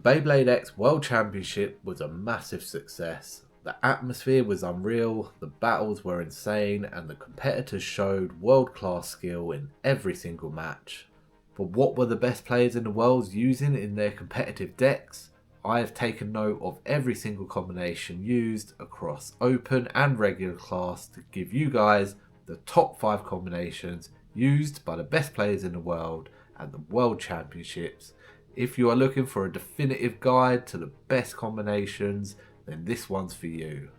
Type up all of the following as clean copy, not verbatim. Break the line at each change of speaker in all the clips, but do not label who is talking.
Beyblade X World Championship was a massive success. The atmosphere was unreal, the battles were insane, and the competitors showed world-class skill in every single match. But what were the best players in the world using in their competitive decks? I have taken note of every single combination used across open and regular class to give you guys the top 5 combinations used by the best players in the world at the World Championships. If you are looking for a definitive guide to the best combinations, then this one's for you.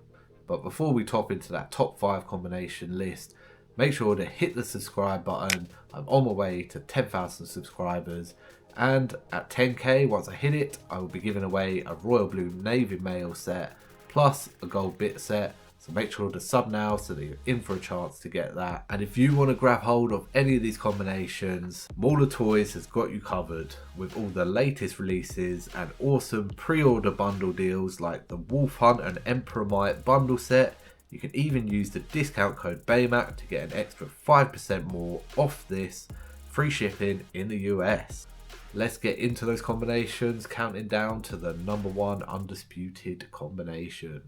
But before we top into that top 5 combination list, make sure to hit the subscribe button. I'm on my way to 10,000 subscribers, and at 10k, once I hit it, I will be giving away a royal blue navy mail set plus a gold bit set. So make sure to sub now so that you're in for a chance to get that. And if you want to grab hold of any of these combinations, Mauler Toys has got you covered with all the latest releases and awesome pre-order bundle deals like the Wolf Hunt and Emperor Might bundle set. You can even use the discount code BeyMac to get an extra 5% more off this, free shipping in the US. Let's get into those combinations, counting down to the number 1 undisputed combination.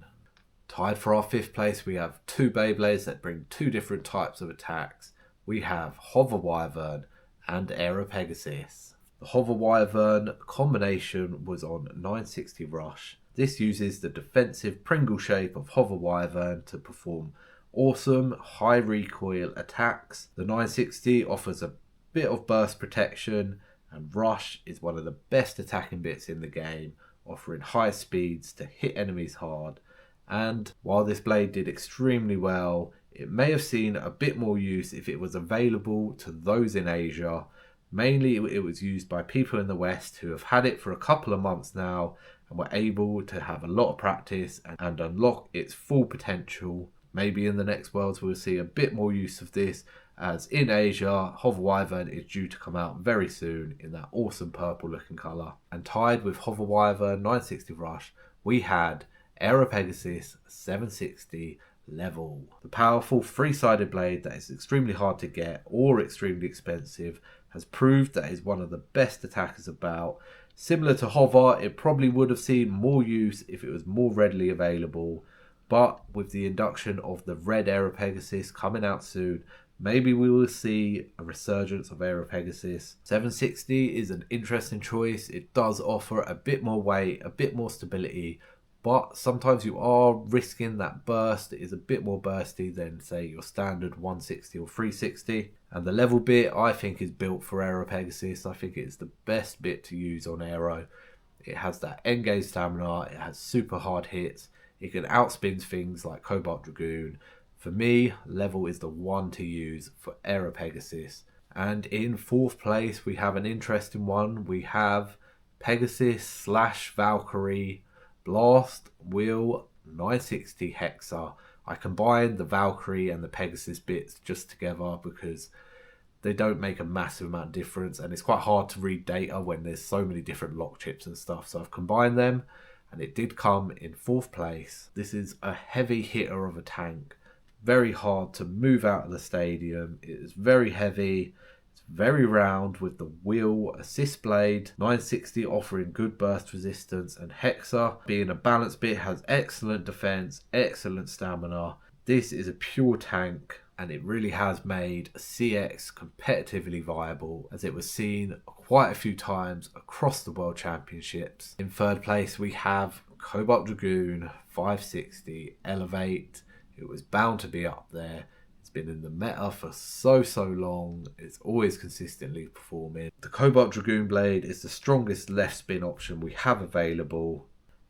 Tied for our 5th place, we have 2 Beyblades that bring 2 different types of attacks. We have Hover Wyvern and Aero Pegasus. The Hover Wyvern combination was on 960 Rush. This uses the defensive Pringle shape of Hover Wyvern to perform awesome high recoil attacks. The 960 offers a bit of burst protection, and Rush is one of the best attacking bits in the game, offering high speeds to hit enemies hard. And while this blade did extremely well, it may have seen a bit more use if it was available to those in Asia. Mainly it was used by people in the West who have had it for a couple of months now and were able to have a lot of practice and unlock its full potential. Maybe in the next Worlds we'll see a bit more use of this, as in Asia, Hover Wyvern is due to come out very soon in that awesome purple looking colour. And tied with Hover Wyvern 960 Rush, we had Aero Pegasus 760 level. The powerful 3-sided blade that is extremely hard to get or extremely expensive has proved that it is one of the best attackers about. Similar to Hover, it probably would have seen more use if it was more readily available, but with the induction of the red Aero Pegasus coming out soon, maybe we will see a resurgence of Aero Pegasus. 760 is an interesting choice. It does offer a bit more weight, a bit more stability, but sometimes you are risking that burst. It is a bit more bursty than, say, your standard 160 or 360. And the level bit, I think, is built for Aero Pegasus. I think it's the best bit to use on Aero. It has that engage stamina. It has super hard hits. It can outspin things like Cobalt Dragoon. For me, level is the one to use for Aero Pegasus. And in 4th place, we have an interesting one. We have Pegasus / Valkyrie Blast Wheel 960 Hexa. I combined the Valkyrie and the Pegasus bits just together because they don't make a massive amount of difference, and it's quite hard to read data when there's so many different lock chips and stuff. So I've combined them, and it did come in 4th place. This is a heavy hitter of a tank. Very hard to move out of the stadium. It is very heavy. Very round with the wheel assist blade, 960 offering good burst resistance, and Hexa being a balanced bit has excellent defense, excellent stamina. This is a pure tank, and it really has made CX competitively viable, as it was seen quite a few times across the World Championships. In 3rd place we have Cobalt Dragoon 560 Elevate. It was bound to be up there. It's been in the meta for so long. It's always consistently performing. The Cobalt Dragoon blade is the strongest left spin option we have available,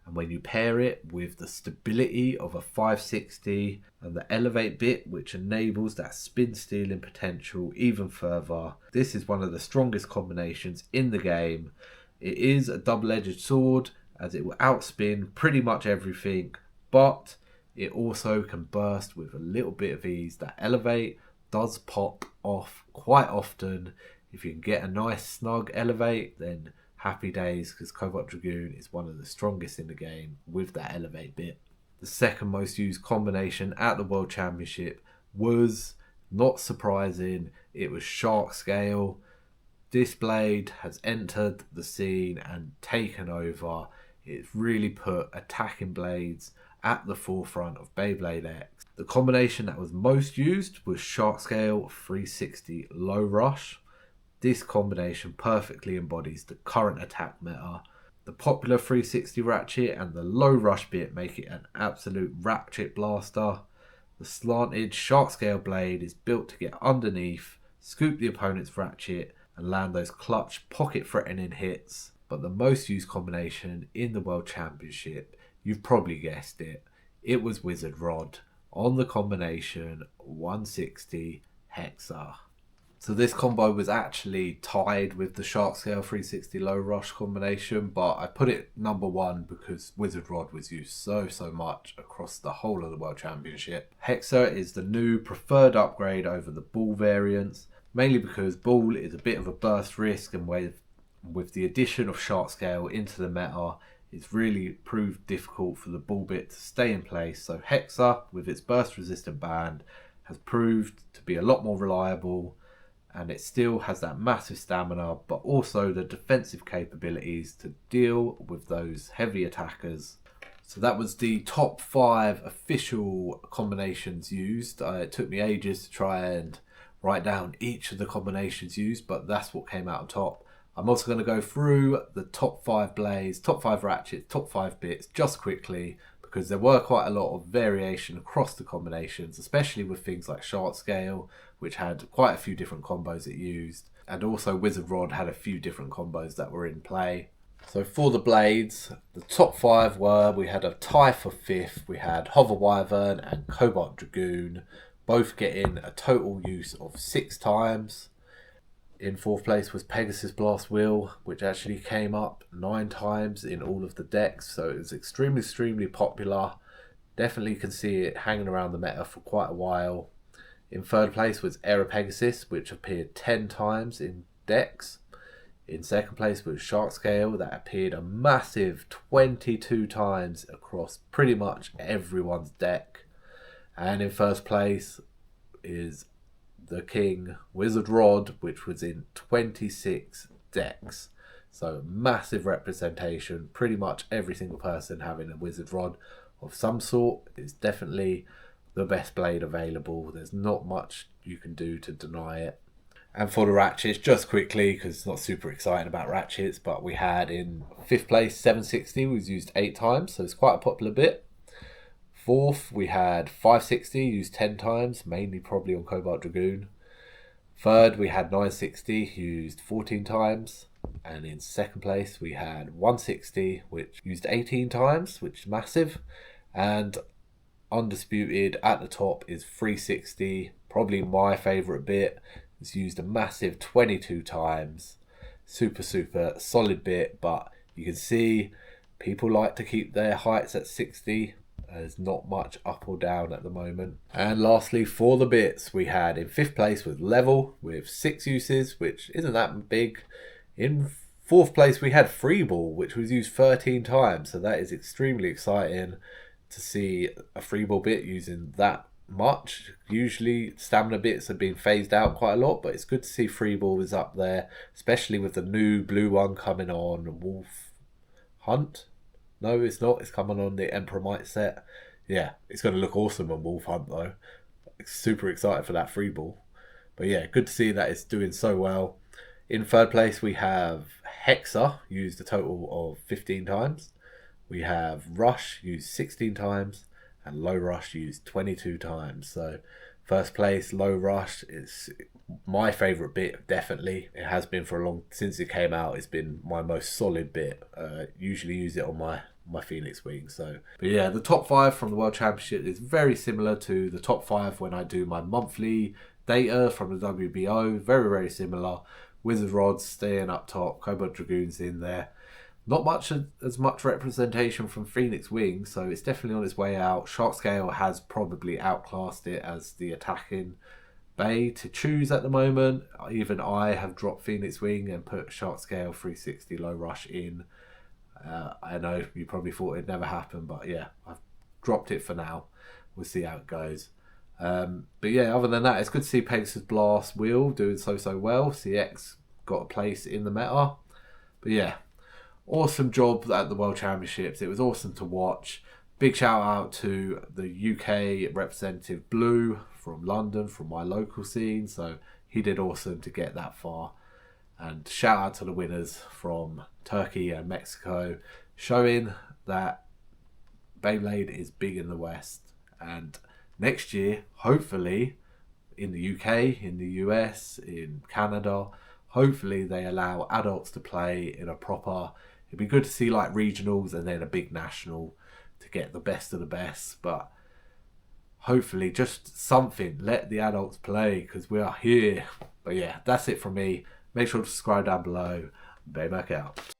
and when you pair it with the stability of a 560 and the elevate bit, which enables that spin stealing potential even further, this is one of the strongest combinations in the game. It is a double-edged sword, as it will outspin pretty much everything, but it also can burst with a little bit of ease. That elevate does pop off quite often. If you can get a nice snug elevate, then happy days, because Cobalt Dragoon is one of the strongest in the game with that elevate bit. The second most used combination at the World Championship was, not surprising, it was Shark Scale. This blade has entered the scene and taken over. It's really put attacking blades at the forefront of Beyblade X. The combination that was most used was Shark Scale 360 Low Rush. This combination perfectly embodies the current attack meta. The popular 360 ratchet and the low rush bit make it an absolute ratchet blaster. The slanted Shark Scale blade is built to get underneath, scoop the opponent's ratchet and land those clutch pocket threatening hits. But the most used combination in the World Championship, you've probably guessed it, it was Wizard Rod on the combination 160 Hexa. So this combo was actually tied with the Shark Scale 360 Low Rush combination, but I put it number one because Wizard Rod was used so much across the whole of the World Championship. Hexa is the new preferred upgrade over the Ball variants, mainly because Ball is a bit of a burst risk, and with the addition of Shark Scale into the meta, it's really proved difficult for the Ball bit to stay in place. So Hexa, with its burst resistant band, has proved to be a lot more reliable, and it still has that massive stamina, but also the defensive capabilities to deal with those heavy attackers. So that was the top 5 official combinations used. It took me ages to try and write down each of the combinations used, but that's what came out on top. I'm also going to go through the top 5 blades, top 5 ratchets, top 5 bits just quickly, because there were quite a lot of variation across the combinations, especially with things like Shark Scale, which had quite a few different combos it used, and also Wizard Rod had a few different combos that were in play. So for the blades, the top 5 were, we had a tie for 5th, we had Hover Wyvern and Cobalt Dragoon, both getting a total use of 6 times. In 4th place was Pegasus Blast Wheel, which actually came up 9 times in all of the decks, so it was extremely popular. Definitely can see it hanging around the meta for quite a while. In 3rd place was Era Pegasus, which appeared 10 times in decks. In 2nd place was Shark Scale, that appeared a massive 22 times across pretty much everyone's deck. And in 1st place is the King Wizard Rod, which was in 26 decks. So massive representation, pretty much every single person having a Wizard Rod of some sort is definitely the best blade available. There's not much you can do to deny it. And for the ratchets, just quickly, because it's not super exciting about ratchets, but we had in 5th place 760 was used 8 times, so it's quite a popular bit. 4th, we had 560 used 10 times, mainly probably on Cobalt Dragoon. 3rd, we had 960 used 14 times. And in 2nd place, we had 160, which used 18 times, which is massive. And undisputed at the top is 360, probably my favourite bit. It's used a massive 22 times. Super solid bit, but you can see people like to keep their heights at 60. There's not much up or down at the moment. And lastly, for the bits, we had in 5th place with Level with 6 uses, which isn't that big. In 4th place, we had Freeball, which was used 13 times. So that is extremely exciting to see a Freeball bit using that much. Usually stamina bits have been phased out quite a lot, but it's good to see Freeball is up there, especially with the new blue one coming on Wolf Hunt. No, it's not. It's coming on the Emperor Might set. Yeah, it's going to look awesome on Wolf Hunt though. Super excited for that free ball. But yeah, good to see that it's doing so well. In 3rd place, we have Hexa, used a total of 15 times. We have Rush, used 16 times. And Low Rush, used 22 times. So 1st place, Low Rush is my favourite bit, definitely. It has been for a long, since it came out, it's been my most solid bit. Usually use it on my Phoenix Wing. So, but yeah, the top 5 from the World Championship is very similar to the top 5 when I do my monthly data from the WBO. Very similar. Wizard Rods staying up top, Cobalt Dragoons in there. Not as much representation from Phoenix Wing, so it's definitely on its way out. Shark Scale has probably outclassed it as the attacking bay to choose at the moment. Even I have dropped Phoenix Wing and put Shark Scale 360 Low Rush in. I know you probably thought it'd never happen, but yeah, I've dropped it for now. We'll see how it goes. But yeah, other than that, it's good to see Pegasus Blast Wheel doing so well. CX got a place in the meta. But yeah, awesome job at the World Championships. It was awesome to watch. Big shout out to the UK representative Blue from London, from my local scene. So he did awesome to get that far. And shout out to the winners from Turkey and Mexico, showing that Beyblade is big in the West. And next year, hopefully, in the UK, in the US, in Canada, hopefully they allow adults to play in a proper... It'd be good to see like regionals and then a big national to get the best of the best. But hopefully just something. Let the adults play because we are here. But yeah, that's it from me. Make sure to subscribe down below. BeyMac out.